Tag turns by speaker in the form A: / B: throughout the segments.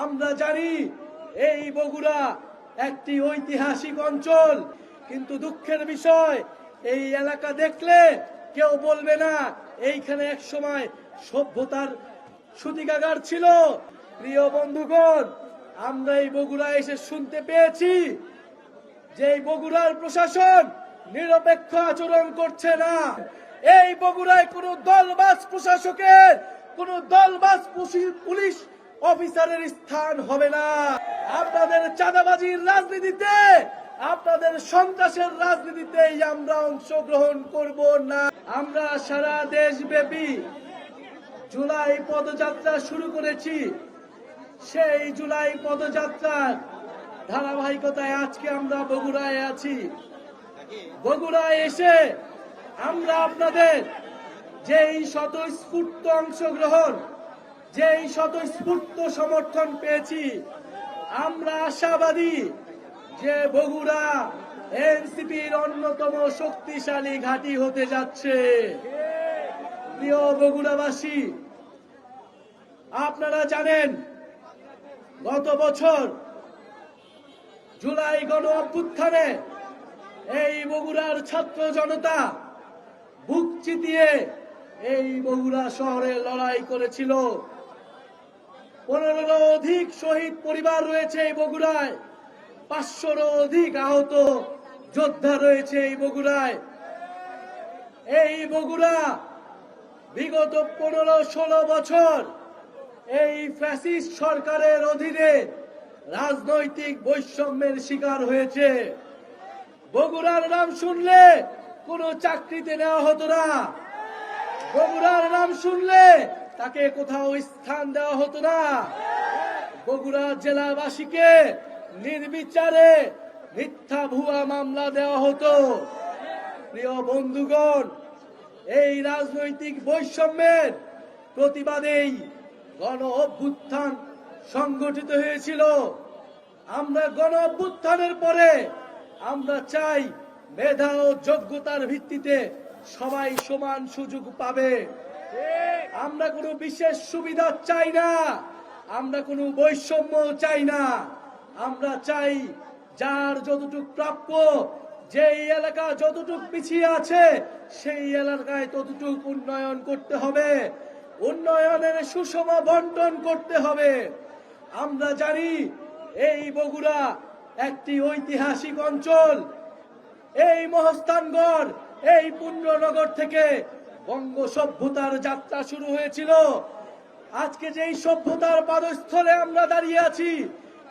A: আমরা জানি এই বগুড়া একটি ঐতিহাসিক অঞ্চল, কিন্তু দুঃখের বিষয় এই এলাকা দেখলে কেউ বলবে না এইখানে এক সময় সভ্যতার সূতিকাগার ছিল। প্রিয় বন্ধুগণ, আমরা এই বগুড়ায় এসে শুনতে পেয়েছি যে এই বগুড়ার প্রশাসন নিরপেক্ষ আচরণ করছে না। এই বগুড়ায় কোন দলবাজ প্রশাসকের, কোন দলবাজ পুলিশ অফিসারের স্থান হবে না। আপনাদের চাঁদাবাজির রাজনীতিতে, আপনাদের সন্ত্রাসের রাজনীতিতে আমরা অংশগ্রহণ করব না। আমরা সারা দেশব্যাপী জুলাই পদযাত্রা শুরু করেছি। সেই জুলাই পদযাত্রার ধারাবাহিকতায় আজকে আমরা বগুড়ায় আছি। বগুড়ায় এসে আমরা আপনাদের যেই স্বতঃস্ফূর্ত অংশগ্রহণ, যেই স্বতঃস্ফূর্ত সমর্থন পেয়েছি, আমরা আশাবাদী যে বগুড়া এনসিপির অন্যতম শক্তিশালী ঘাঁটি হতে যাচ্ছে। প্রিয় বগুড়াবাসী, আপনারা জানেন গত বছর জুলাই গণ অভ্যুত্থানে এই বগুড়ার ছাত্র জনতা বুক চিতিয়ে এই বগুড়া শহরে লড়াই করেছিল। 15রও অধিক শহীদ পরিবার রয়েছে এই বগুড়ায়, 500রও অধিক আহত যোদ্ধা রয়েছে এই বগুড়ায়। এই বগুড়া বিগত 15-16 বছর এই ফ্যাসিস্ট সরকারের অধীনে রাজনৈতিক বৈষম্যের শিকার হয়েছে। বগুড়ার নাম শুনলে কোনো চাকরিতে নেওয়া হতো না। বগুড়ার নাম শুনলে তাকে কোথাও স্থান দেওয়া হতো না। বগুড়া জেলাবাসীকে নির্বিচারে মিথ্যা ভুয়া মামলা দেওয়া হতো। প্রিয় বন্ধুগণ, এই রাজনৈতিক বৈষম্যের প্রতিবাদেই গণ অভ্যুত্থান সংগঠিত হয়েছিল। আমরা গণ অভ্যুত্থানের পরে আমরা চাই মেধা ও যোগ্যতার ভিত্তিতে সবাই সমান সুযোগ পাবে। আমরা কোনো বিশেষ সুবিধা চাই না, আমরা কোনো বৈষম্য চাই না। আমরা চাই যার যতটুকু প্রাপ্য, যেই এলাকা যতটুকু পিছিয়ে আছে সেই এলাকায় ততটুকু উন্নয়ন করতে হবে, উন্নয়নের সুষম বন্টন করতে হবে। আমরা জানি এই বগুড়া একটি ঐতিহাসিক অঞ্চল। এই মহস্থানগড়, এই পুণ্যনগর থেকে বঙ্গ সভ্যতার যাত্রা শুরু হয়েছিল। আজকে যেই সভ্যতার পাদস্থলে আমরা দাঁড়িয়ে আছি,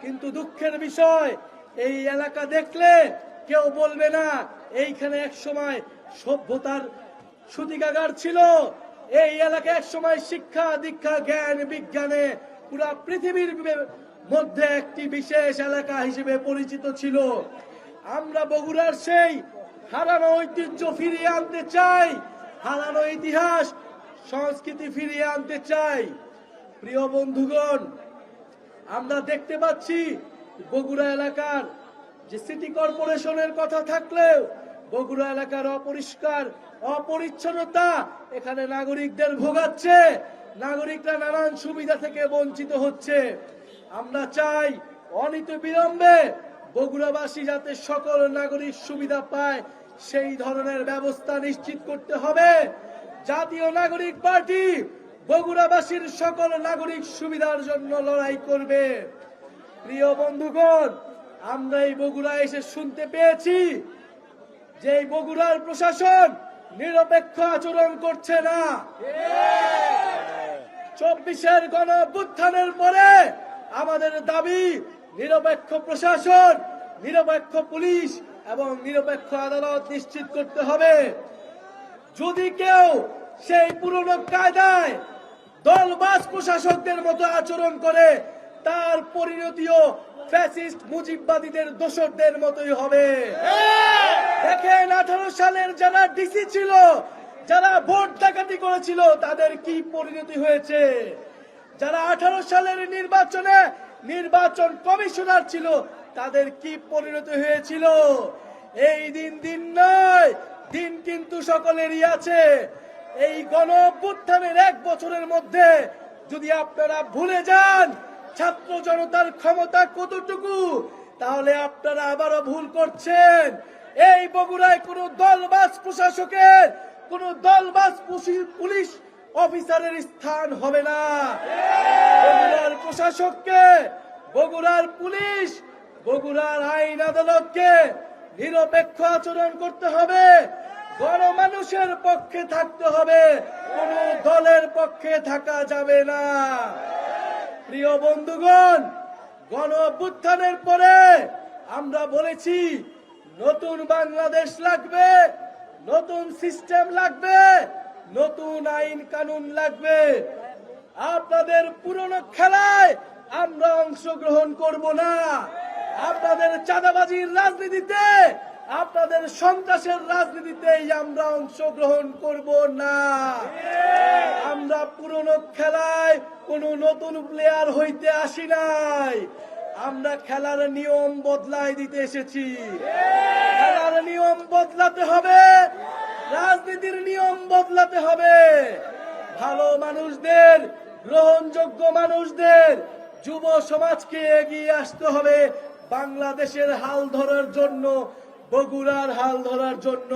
A: কিন্তু দুঃখের বিষয় এই এলাকা দেখলে কেউ বলবে না এইখানে এক সময় সভ্যতার সূতিকাগার ছিল। এই এলাকা এক সময় শিক্ষা দীক্ষা জ্ঞান বিজ্ঞানে পুরা পৃথিবীর মধ্যে একটি বিশেষ এলাকা হিসেবে পরিচিত ছিল। আমরা বগুড়ার সেই হারানো ঐতিহ্য ফিরিয়ে আনতে চাই, হারানো ইতিহাস সংস্কৃতি ফিরিয়ে আনতে চাই। প্রিয় বন্ধুগণ, আমরা দেখতে পাচ্ছি বগুড়া এলাকার যে সিটি কর্পোরেশনের কথা থাকলেও বগুড়া এলাকার অপরিষ্কার অপরিচ্ছন্নতা এখানে নাগরিকদের ভোগাচ্ছে। নাগরিকরা নানান সুবিধা থেকে বঞ্চিত হচ্ছে। আমরা চাই অনতিবিলম্বে বগুড়াবাসী যাতে সকল নাগরিক সুবিধা পায় সেই ধরনের ব্যবস্থা নিশ্চিত করতে হবে। জাতীয় নাগরিক পার্টি বগুড়াবাসীর সকল নাগরিক সুবিধার জন্য লড়াই করবে। প্রিয় বন্ধুগণ, আমরা এই বগুড়ায় এসে শুনতে পেয়েছি যে এই বগুড়ার প্রশাসন নিরপেক্ষ আচরণ করছে না। 24-এর গণ অভ্যুত্থানের পরে আমাদের দাবি নিরপেক্ষ প্রশাসন, নিরপেক্ষ পুলিশ এবং নিরপেক্ষ আদালত নিশ্চিত করতে হবে। যদি কেউ সেই পুরনো কায়দায় দলবাজ প্রশাসকদের মতো আচরণ করে, তার পরিণতিও ফ্যাসিস্ট মুজিববাদীদের দোসরদের মতোই হবে। দেখেন 18 সালের যারা ডিসি ছিল, যারা ভোট ডাকাতি করেছিল, তাদের কি পরিণতি হয়েছে। যারা 18 সালের নির্বাচনে নির্বাচন কমিশনার ছিল, তাদের কি পরিণতি হয়েছিল। এই দিন নয়, দিন কিন্তু সকলেরই আছে। এই গণ অভ্যুত্থানের 1 বছরের মধ্যে যদি আপনারা ভুলে যান ছাত্র জনতার ক্ষমতা কতটুকু, তাহলে আপনারা আবারও ভুল করছেন। এই বগুড়ায় কোন দলবাজ প্রশাসকের, কোন দলবাজ পুলিশ অফিসারের স্থান হবে না। বগুড়ার প্রশাসককে, বগুড়ার পুলিশ, বগুড়ার আইন আদালতকে নিরপেক্ষ আচরণ করতে হবে, গণমানুষের পক্ষে থাকতে হবে, কোন দলের পক্ষে থাকা যাবে না। প্রিয় বন্ধুগণ, গণ অভ্যুত্থানের পরে আমরা বলেছি নতুন বাংলাদেশ লাগবে, নতুন সিস্টেম লাগবে, নতুন আইন কানুন লাগবে। আপনাদের পুরনো খেলায় আমরা অংশগ্রহণ করব না। আপনাদের চাঁদাবাজির রাজনীতিতে, আপনাদের সন্ত্রাসের রাজনীতিতেই আমরা অংশগ্রহণ করব না। আমরা পুরনো খেলায় কোনো নতুন প্লেয়ার হইতে আসি নাই। আমরা খেলার নিয়ম বদলাই দিতে এসেছি। খেলার নিয়ম বদলাতে হবে, রাজনীতির নিয়ম বদলাতে হবে। ভালো মানুষদের, গ্রহণযোগ্য মানুষদের, যুব সমাজকে এগিয়ে আসতে হবে বাংলাদেশের হাল ধরার জন্য, বগুড়ার হাল ধরার জন্য।